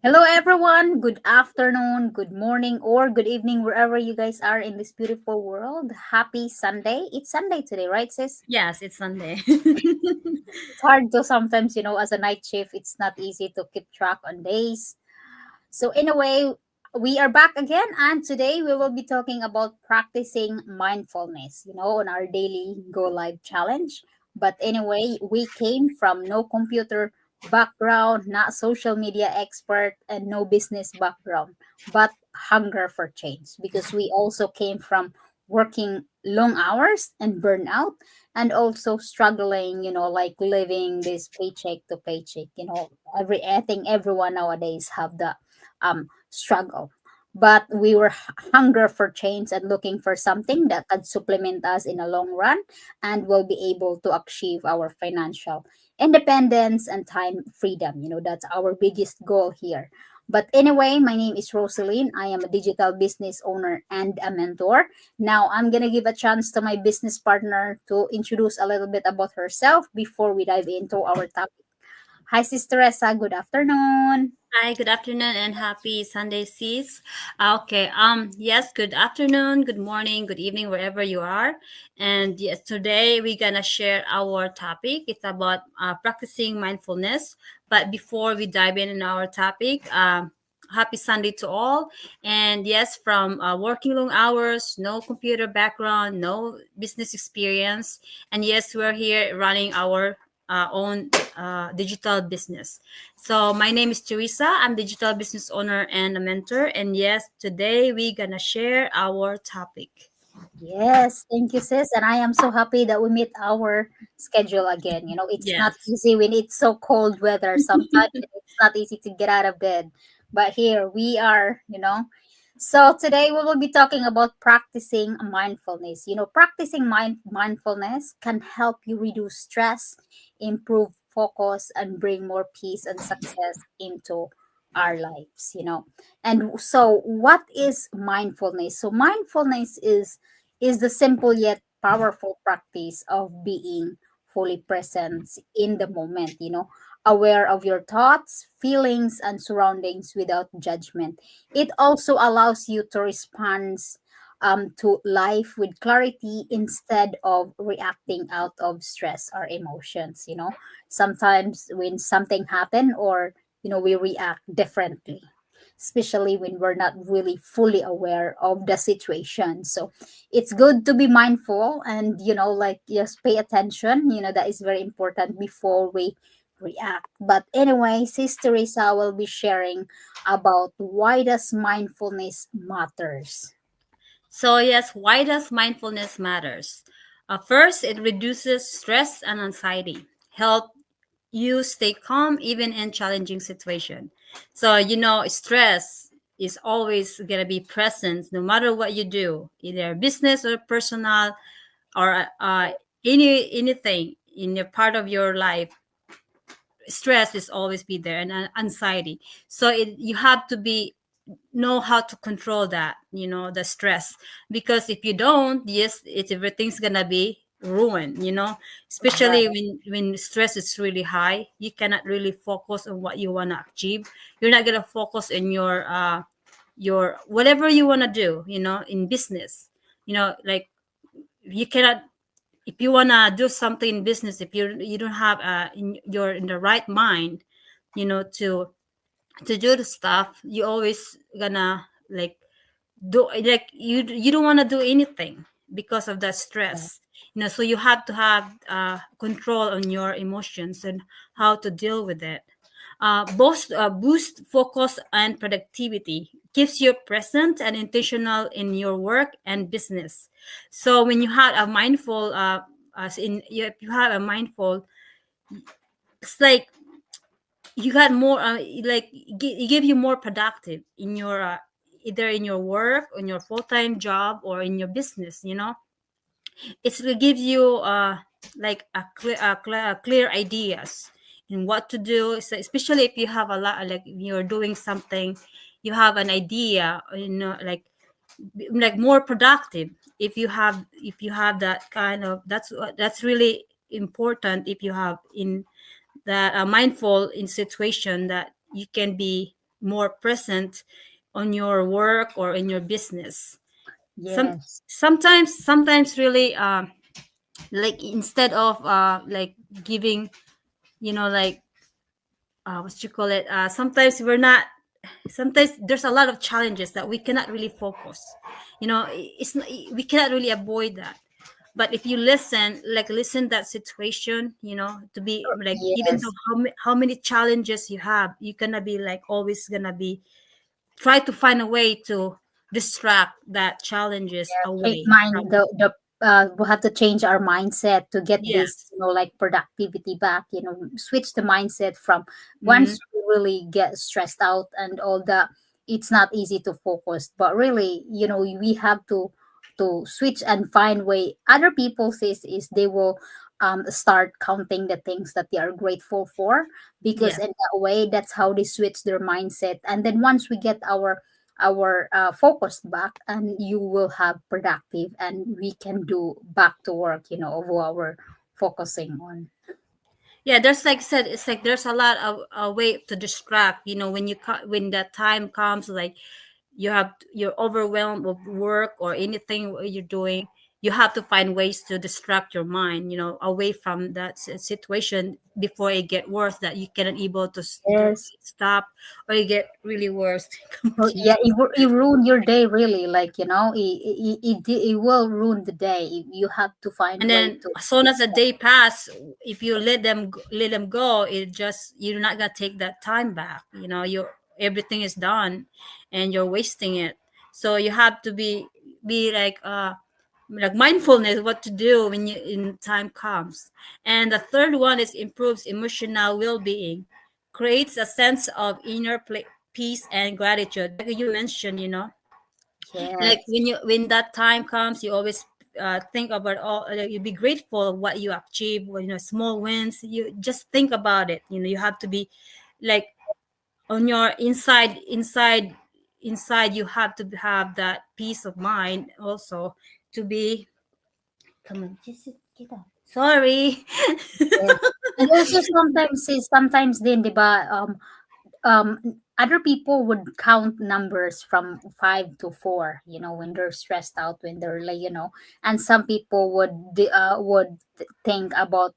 Hello, everyone. Good afternoon, good morning, or good evening, wherever you guys are in this beautiful world. Happy Sunday. It's Sunday today, right, sis? Yes, it's Sunday. It's hard to sometimes, as a night shift, it's not easy to keep track on days. So, anyway, we are back again, and today we will be talking about practicing mindfulness, on our daily Go Live challenge. But anyway, we came from no computer background, not social media expert, and no business background, but hunger for change because we also came from working long hours and burnout and also struggling, like living this paycheck to paycheck. I think everyone nowadays have the struggle. But we were hunger for change and looking for something that can supplement us in a long run and will be able to achieve our financial independence and time freedom. That's our biggest goal here. But anyway, my name is Rosaline. I am a digital business owner and a mentor. Now I'm gonna give a chance to my business partner to introduce a little bit about herself before we dive into our topic. Hi, Sister Teresa. Good afternoon. Hi, good afternoon and happy Sunday, sis. Okay, yes, good afternoon, good morning, good evening, wherever you are. And yes, today we're gonna share our topic. It's about practicing mindfulness. But before we dive in our topic, happy Sunday to all. And yes, from working long hours, no computer background, no business experience. And yes, we're here running our own digital business. So my name is Teresa. I'm digital business owner and a mentor. And yes, today we're gonna share our topic. Yes, thank you, sis. And I am so happy that we meet our schedule again. It's not Yes. easy when it's so cold weather. Sometimes it's not easy to get out of bed. But here we are. So today we will be talking about practicing mindfulness. Practicing mindfulness can help you reduce stress, improve focus, and bring more peace and success into our lives. And so what is mindfulness? So mindfulness is the simple yet powerful practice of being fully present in the moment, aware of your thoughts, feelings, and surroundings without judgment. It also allows you to respond to life with clarity instead of reacting out of stress or emotions. Sometimes when something happen or we react differently, especially when we're not really fully aware of the situation. So it's good to be mindful and like just pay attention. That is very important before we react. But anyway, Sister Teresa will be sharing about why does mindfulness matters. So yes, why does mindfulness matters? First, it reduces stress and anxiety. Help you stay calm even in challenging situation. So stress is always gonna be present no matter what you do, either business or personal or anything in your part of your life. Stress is always be there and anxiety. So you have to be know how to control that, the stress, because if you don't, yes, everything's gonna be ruined, especially Right. when stress is really high. You cannot really focus on what you want to achieve. You're not gonna focus on your whatever you want to do, in business, like you cannot. If you want to do something in business, if you don't have you're in the right mind, to do the stuff, you always gonna like do, like you don't want to do anything because of that Right. stress. So you have to have control on your emotions and how to deal with it. Boost focus and productivity, keeps you present and intentional in your work and business. So when you have a mindful as in you, if you have a mindful, it's like you got more like it give you more productive in your either in your work, on your full-time job, or in your business. It will give you like clear ideas in what to do. So especially if you have a lot, like you're doing something, you have an idea, like more productive. If you have that kind of, that's really important. If you have in that mindful in situation, that you can be more present on your work or in your business. some Yes. sometimes really, like instead of like giving, like, what you call it, sometimes we're not, sometimes there's a lot of challenges that we cannot really focus, it's not, we cannot really avoid that. But if you listen, like listen that situation, to be like, even though Yes. how many challenges you have, you gonna be like always gonna be try to find a way to distract that challenges away Mind from. the we have to change our mindset to get this, Yes. like productivity back, switch the mindset from Mm-hmm. once we really get stressed out and all that. It's not easy to focus, but really, we have to switch and find way. Other people says is they will start counting the things that they are grateful for, because Yeah. in that way, that's how they switch their mindset. And then once we get our focus back, and you will have productive, and we can do back to work, of what we're focusing on. Yeah, there's like said, it's like there's a lot of a way to distract, when when that time comes, like you're overwhelmed with work or anything what you're doing, you have to find ways to distract your mind, away from that situation before it get worse, that you cannot able to Yes. stop, or you get really worse. Come Oh, on. yeah, it ruin your day, really, like, it will ruin the day. You have to find And way then to as soon as fix the that. day pass, if you let them go, it just, you're not gonna take that time back, you everything is done and you're wasting it. So you have to be like mindfulness what to do when you in time comes. And the third one is improves emotional well-being, creates a sense of inner peace and gratitude, like you mentioned, like Yes. when that time comes, you always think about all, you be grateful of what you achieve, small wins, you just think about it, you have to be like on your inside, you have to have that peace of mind also, to be, come on, just get up, sorry. Yes. And also sometimes din, 'di ba, um other people would count numbers from 5 to 4, when they're stressed out, when they're like, and some people would think about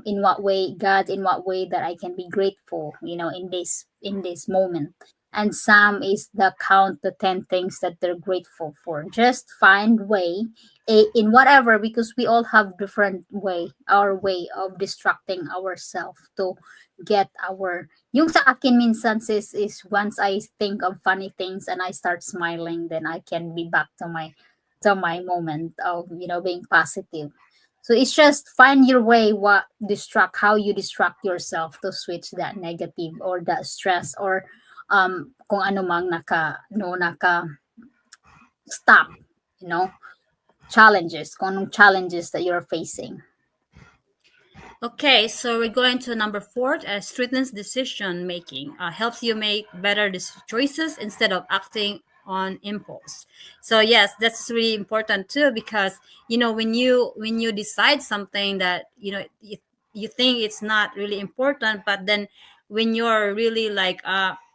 in what way, God, in what way that I can be grateful, in this moment. And some is the count the 10 things that they're grateful for. Just find way, in whatever, because we all have different way, our way of distracting ourselves to get our. Yung sa akin minsan is once I think of funny things and I start smiling, then I can be back to my moment of, being positive. So it's just find your way, how you distract yourself to switch that negative or that stress, or kung ano mang naka stop, you know, challenges, kung anong challenges that you're facing. Okay, so we're going to number four. Strengthens decision making. Helps you make better choices instead of acting on impulse. So yes, that's really important too, because when you decide something that you think it's not really important, but then when you're really like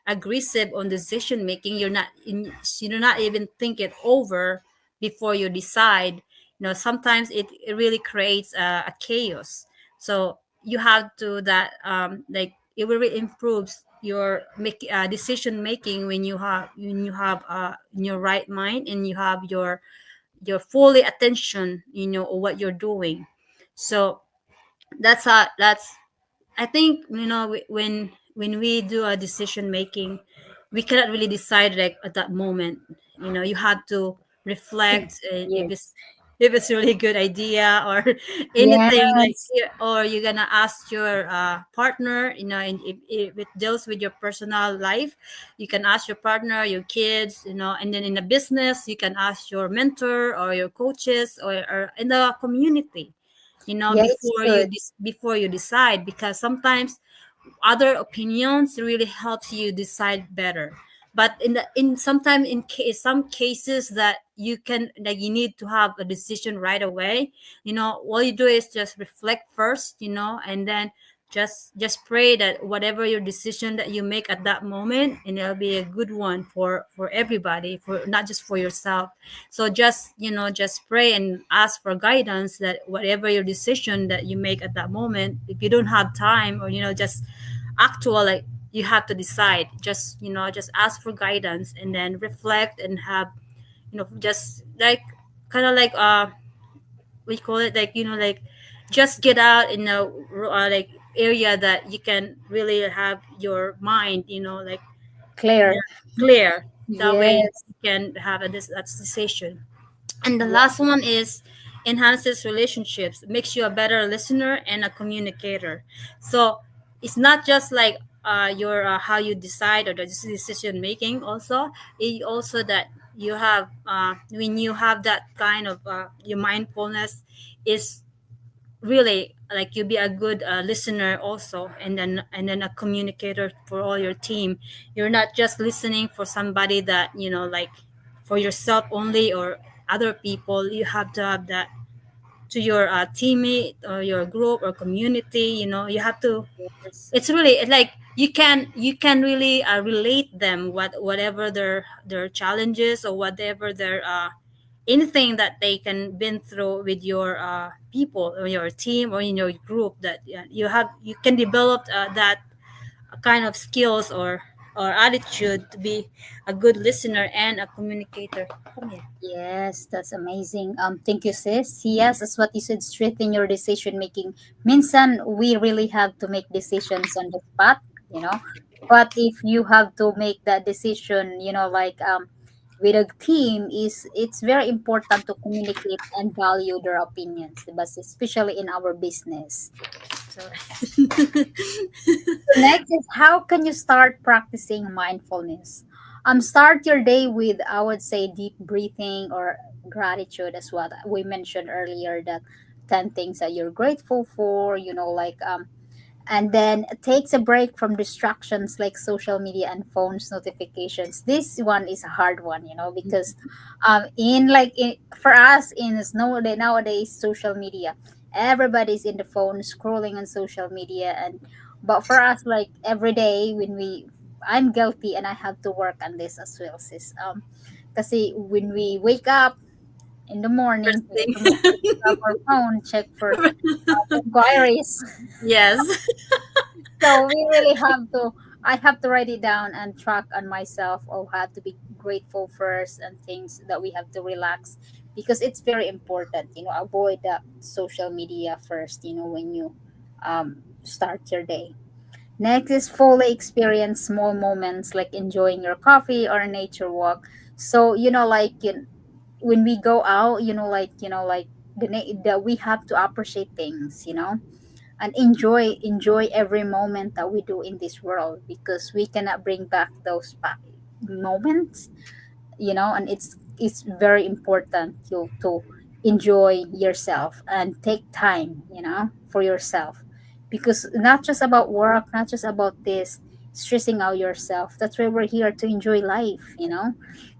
aggressive on decision making, you do not even think it over before you decide. Sometimes it really creates a chaos. So you have to that, like it really improves your decision making when you have in your right mind, and you have your fully attention, of what you're doing. So that's I think, when we do a decision making, we cannot really decide like at that moment. You have to reflect, Yes. if it's really a good idea, or anything like, Yes. or you're gonna ask your partner. And if it deals with your personal life, you can ask your partner, your kids. And then in the business, you can ask your mentor or your coaches, or in the community, Yeah, it's good. before you decide, because sometimes other opinions really helps you decide better. But in sometimes some cases that you need to have a decision right away, all you do is just reflect first, and then just pray that whatever your decision that you make at that moment, and it'll be a good one for everybody, for not just for yourself. So just, just pray and ask for guidance, that whatever your decision that you make at that moment, if you don't have time, or just actual, like, you have to decide, just, just ask for guidance, and then reflect and have, just like, kind of like, we call it, like, like, just get out in a like area that you can really have your mind, like, Clear. yeah, clear. That way Yes. you can have a decision. And the Yeah. last one is enhances relationships, makes you a better listener and a communicator. So it's not just like, your how you decide, or the decision making. Also, it also that you have, when you have that kind of, your mindfulness is really like, you be a good, listener also, and then a communicator for all your team. You're not just listening for somebody that, like, for yourself only, or other people. You have to have that to your, teammate, or your group or community. You have to, Yes. it's really like, you can really, relate them, whatever their challenges, or whatever their, anything that they can been through with your, people, or your team, or in your group, that, you can develop, that kind of skills, or attitude, to be a good listener and a communicator. Come here. Yes, that's amazing. Thank you, sis. Yes, as what you said, straighten your decision making. Minsan, we really have to make decisions on the spot, you know. But if you have to make that decision, like with a team, is it's very important to communicate and value their opinions, but especially in our business. So, Next is how can you start practicing mindfulness? Start your day with, I would say, deep breathing or gratitude, as what we mentioned earlier, that 10 things that you're grateful for, like and then takes a break from distractions like social media and phones notifications. This one is a hard one, because for us in nowadays social media, everybody's in the phone scrolling on social media. And but for us, like every day when I'm guilty and I have to work on this as well, sis. Kasi when we wake up in the first morning, we thing. automatically grab our phone, check for inquiries. Yes. So we really have to, I have to write it down and track on myself of how to be grateful first and things that we have to relax, because it's very important, avoid the social media first, when you start your day. Next is fully experience small moments like enjoying your coffee or a nature walk. So, like when we go out, like that we have to appreciate things, and enjoy every moment that we do in this world, because we cannot bring back those moments, and it's very important to enjoy yourself and take time, for yourself, because not just about work, not just about this stressing out yourself. That's why we're here to enjoy life,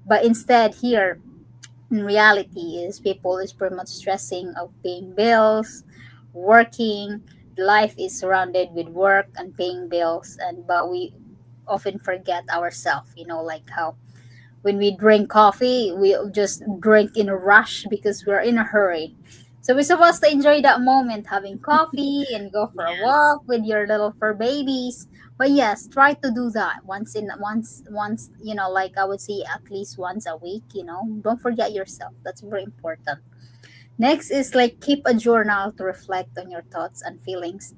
but instead here in reality is people is pretty much stressing of paying bills, working. Life is surrounded with work and paying bills, and but we often forget ourselves, like how when we drink coffee, we just drink in a rush because we're in a hurry. So we're supposed to enjoy that moment, having coffee and go for a Yes. walk with your little fur babies. But yes, try to do that once, like I would say at least once a week. Don't forget yourself. That's very important. Next is like keep a journal to reflect on your thoughts and feelings.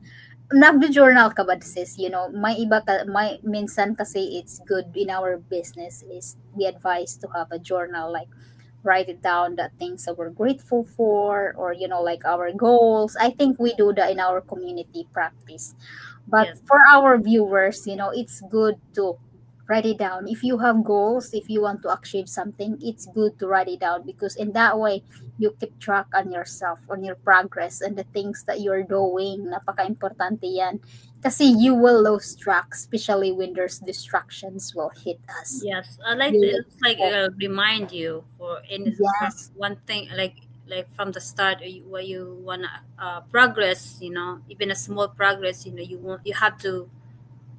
Nagjo-journal ka ba, sis? May minsan kasi it's good in our business is we advise to have a journal, like write it down the things that we're grateful for, or like our goals. I think we do that in our community practice. But Yes. for our viewers, it's good to write it down. If you have goals, if you want to achieve something, it's good to write it down, because in that way you keep track on yourself, on your progress and the things that you're doing. Napaka-importante yan. Kasi you will lose track, especially when there's distractions will hit us. Yes, I like You to, will it's like, focus. remind you for any, for Yes. one thing, like like from the start, where you wanna progress, even a small progress, you have to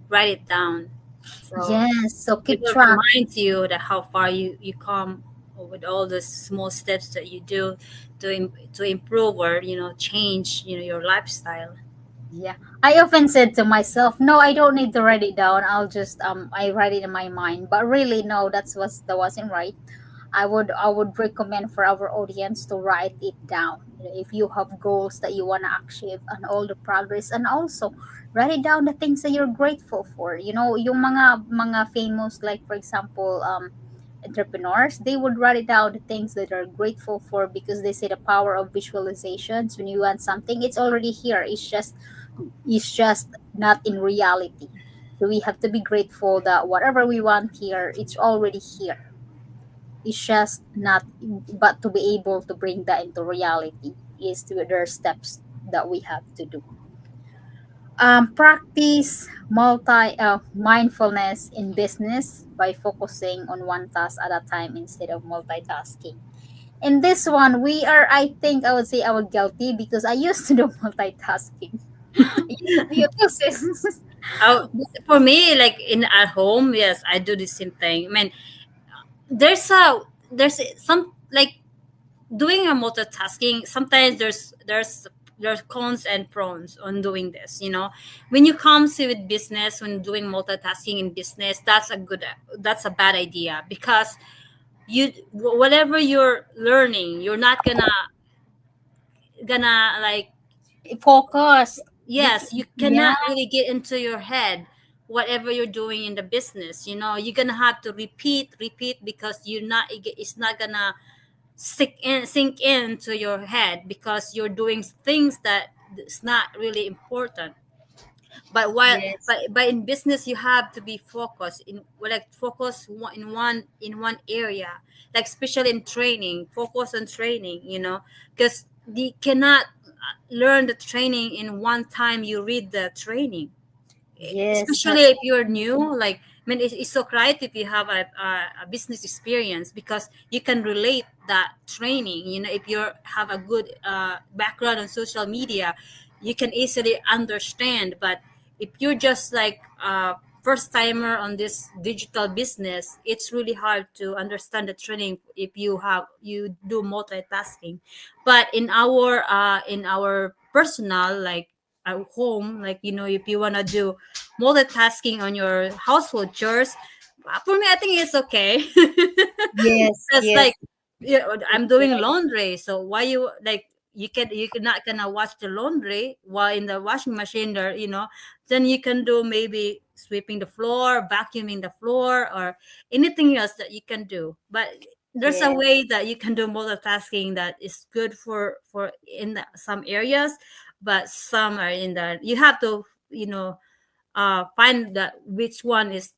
write it down. So Yes, so it keep will track. remind you that how far you come with all the small steps that you do to improve or change your lifestyle. Yeah. I often said to myself, no, I don't need to write it down. I'll just I write it in my mind. But really no, that wasn't right. I would recommend for our audience to write it down. You know, if you have goals that you want to achieve and all the progress, and also write it down the things that you're grateful for. You know, yung mga famous, like for example, entrepreneurs, they would write it down the things that are grateful for, because they say the power of visualizations. When you want something, it's already here. It's just not in reality. So we have to be grateful that whatever we want here, it's already here. It's just not, but to be able to bring that into reality is to, there are steps that we have to do. Practice mindfulness in business by focusing on one task at a time instead of multitasking. In this one, we are, I think I would say I was guilty because I used to do multitasking. You too, sis. Oh, for me, like in at home, yes, I do the same thing. I mean, there's some like doing a multitasking. Sometimes there's cons and pros on doing this. When you come to with business, when doing multitasking in business, that's a bad idea, because whatever you're learning, you're not gonna like, Focus. yes, you Yeah. cannot really get into your head whatever you're doing in the business. You're gonna have to repeat, because it's not gonna sink into your head, because you're doing things that it's not really important. Yes. But in business, you have to be focused in one area, like especially in training, focus on training, because they cannot learn the training in one time you read the training, Yes, especially that's if you're new. Like, I mean, it's so great if you have a business experience, because you can relate that training. If you have a good background on social media, you can easily understand. But if you're just like a first timer on this digital business, it's really hard to understand the training if you do multitasking. But in our personal, like at home, like, if you want to do multitasking on your household chores, for me, I think it's okay. yes, That's yes. like, I'm doing laundry, so why you can not gonna wash the laundry while in the washing machine there, then you can do maybe sweeping the floor, vacuuming the floor, or anything else that you can do. But there's a Yes, way that you can do multitasking that is good for in some areas, but some are in the, you have to, find that which one is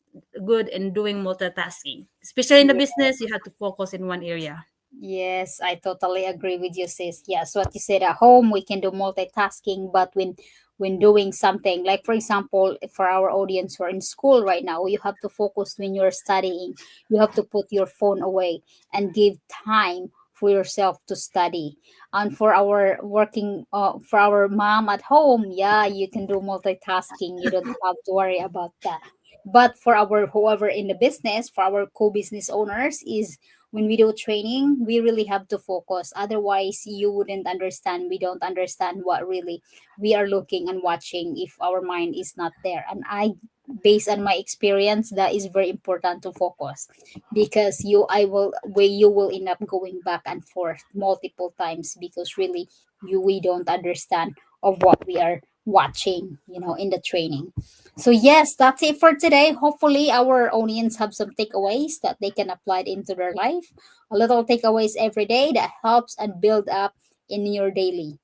good in doing multitasking, especially in the yes. business. You have to focus in one area. Yes, I totally agree with you, sis. Yes, what you said, at home we can do multitasking, but when doing something, like for example, for our audience who are in school right now, you have to focus when you're studying. You have to put your phone away and give time for yourself to study. And for our working, for our mom at home, yeah, you can do multitasking. You don't have to worry about that. But for our whoever in the business, for our co-business owners, is when we do training, we really have to focus. Otherwise, you wouldn't understand. We don't understand what really we are looking and watching if our mind is not there. And based on my experience, that is very important to focus, because you will end up going back and forth multiple times, because really we don't understand of what we are watching, in the training. So yes, that's it for today. Hopefully our audience have some takeaways that they can apply it into their life. A little takeaways every day that helps and build up in your daily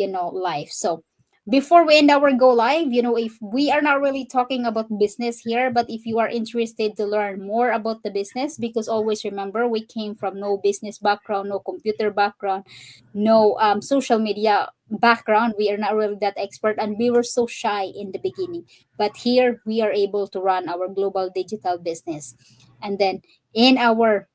life. So before we end our go live, if we are not really talking about business here, but if you are interested to learn more about the business, because always remember, we came from no business background, no computer background, no social media background. We are not really that expert, and we were so shy in the beginning, but here we are able to run our global digital business. And then in our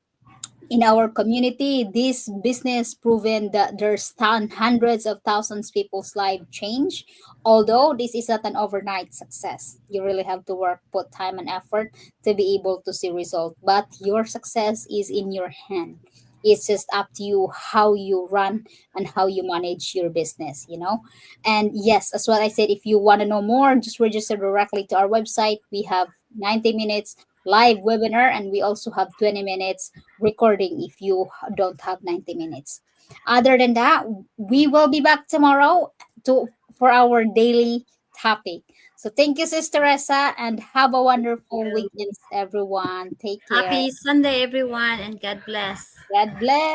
In our community, this business proven that there's hundreds of thousands people's life change. Although this is not an overnight success, you really have to work, put time and effort to be able to see result. But your success is in your hand. It's just up to you how you run and how you manage your business, you know. And yes, as what I said, if you want to know more, just register directly to our website. We have 90 minutes live webinar, and we also have 20 minutes recording if you don't have 90 minutes. Other than that, we will be back tomorrow to for our daily topic. So thank you, Sister Teresa, and have a wonderful You. weekend, everyone. Take care. Happy Sunday, everyone, and God bless. God bless.